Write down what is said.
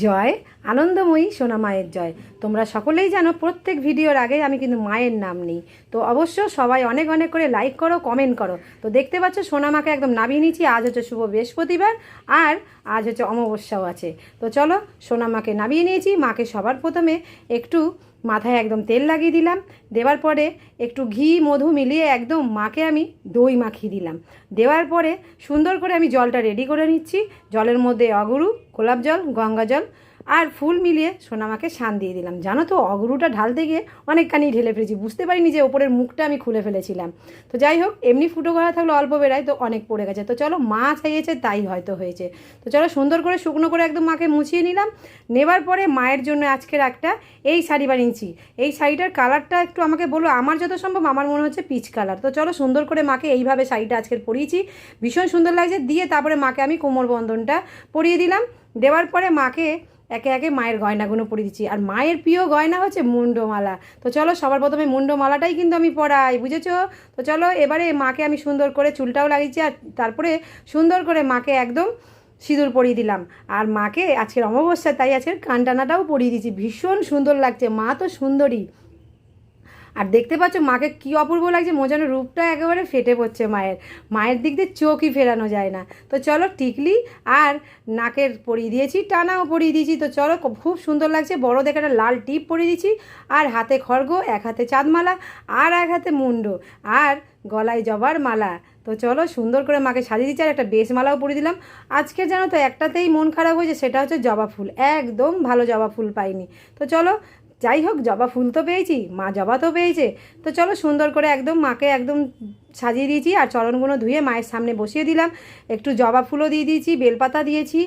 জয় আনন্দময়ী সোনা মায়ের জয়। তোমরা সকলেই জানো প্রত্যেক ভিডিওর আগে আমি কিন্তু মায়ের নাম নিই। তো অবশ্য সবাই অনেক অনেক করে লাইক করো, কমেন্ট করো। তো দেখতে পাচ্ছ সোনা মাকে একদম নামিয়ে নিচ্ছি। আজ হচ্ছে শুভ বৃহস্পতিবার আর আজ হচ্ছে অমাবস্যাও আছে। তো চলো সোনা মাকে নামিয়ে নিয়েছি। মাকে সবার প্রথমে একটু মাথায় একদম তেল লাগিয়ে দিলাম। দেওয়ার পরে একটু ঘি মধু মিলিয়ে একদম মাকে আমি দই মাখিয়ে দিলাম। দেওয়ার পরে সুন্দর করে আমি জলটা রেডি করে নিচ্ছি। জলের মধ্যে অগুরু, গোলাপ জল, গঙ্গা জল আর ফুল মিলিয়ে সোনামাকে শান দিয়ে দিলাম। জানো তো অগুরুটা ঢালতে গিয়ে অনেকখানি ঢেলে ফেলেছি, বুঝতে পারিনি যে ওপরের মুখটা আমি খুলে ফেলেছিলাম। তো যাই হোক, এমনি ফুটো করা থাকলে অল্প বেড়ায়, তো অনেক পড়ে গেছে। তো চলো, মা চাইয়েছে তাই হয়তো হয়েছে। তো চলো সুন্দর করে শুকনো করে একদম মাকে মুছিয়ে নিলাম। নেবার পরে মায়ের জন্য আজকের একটা এই শাড়ি বানিয়েছি। এই শাড়িটার কালারটা একটু আমাকে বলো, আমার যত সম্ভব আমার মনে হচ্ছে পিচ কালার। তো চলো সুন্দর করে মাকে এইভাবে শাড়িটা আজকের পরিয়েছি, ভীষণ সুন্দর লাগছে। দিয়ে তারপরে মাকে আমি কোমর বন্ধনটা পরিয়ে দিলাম। দেওয়ার পরে মাকে একে একে মায়ের গয়নাগুলো পরিয়ে দিচ্ছি। আর মায়ের প্রিয় গয়না হচ্ছে মুন্ডমালা। তো চলো সবার প্রথমে মুন্ডমালাটাই কিন্তু আমি পরাই, বুঝেছো? তো চলো এবারে মাকে আমি সুন্দর করে চুলটাও লাগিয়েছি, আর তারপরে সুন্দর করে মাকে একদম সিঁদুর পরিয়ে দিলাম। আর মাকে আজকের অমাবস্যা, তাই আজকের কানটানাটাও পরিয়ে দিয়েছি। ভীষণ সুন্দর লাগছে, মা তো সুন্দরী। আর দেখতে পাচ্ছ মাকে কী অপূর্ব লাগছে, মোজানো রূপটা একেবারে ফেটে পড়ছে মায়ের। মায়ের দিক দিয়ে চোখই ফেরানো যায় না। তো চলো টিকলি আর নাকের পরিয়ে দিয়েছি, টানাও পরিয়ে দিয়েছি। তো চলো খুব সুন্দর লাগছে। বড় দেখে একটা লাল টিপ পরিয়ে দিয়েছি। আর হাতে খড়গ, এক হাতে চাঁদমালা আর এক হাতে মুন্ড, আর গলায় জবার মালা। তো চলো সুন্দর করে মাকে সাজিয়ে দিচ্ছি। আর একটা বেশ মালাও পরিয়ে দিলাম। আজকে জানো তো একটাতেই মন খারাপ হয়েছে, সেটা হচ্ছে জবা ফুল। একদম ভালো জবা ফুল পাইনি। তো চলো যাই হোক, জবা ফুল তো পেয়েছি, মা জবা তো পেয়েছে। তো চলো সুন্দর করে একদম মাকে একদম সাজিয়ে দিয়েছি। আর চরণগুলো ধুয়ে মায়ের সামনে বসিয়ে দিলাম। একটু জবা ফুলও দিয়ে দিয়েছি, বেলপাতা দিয়েছি,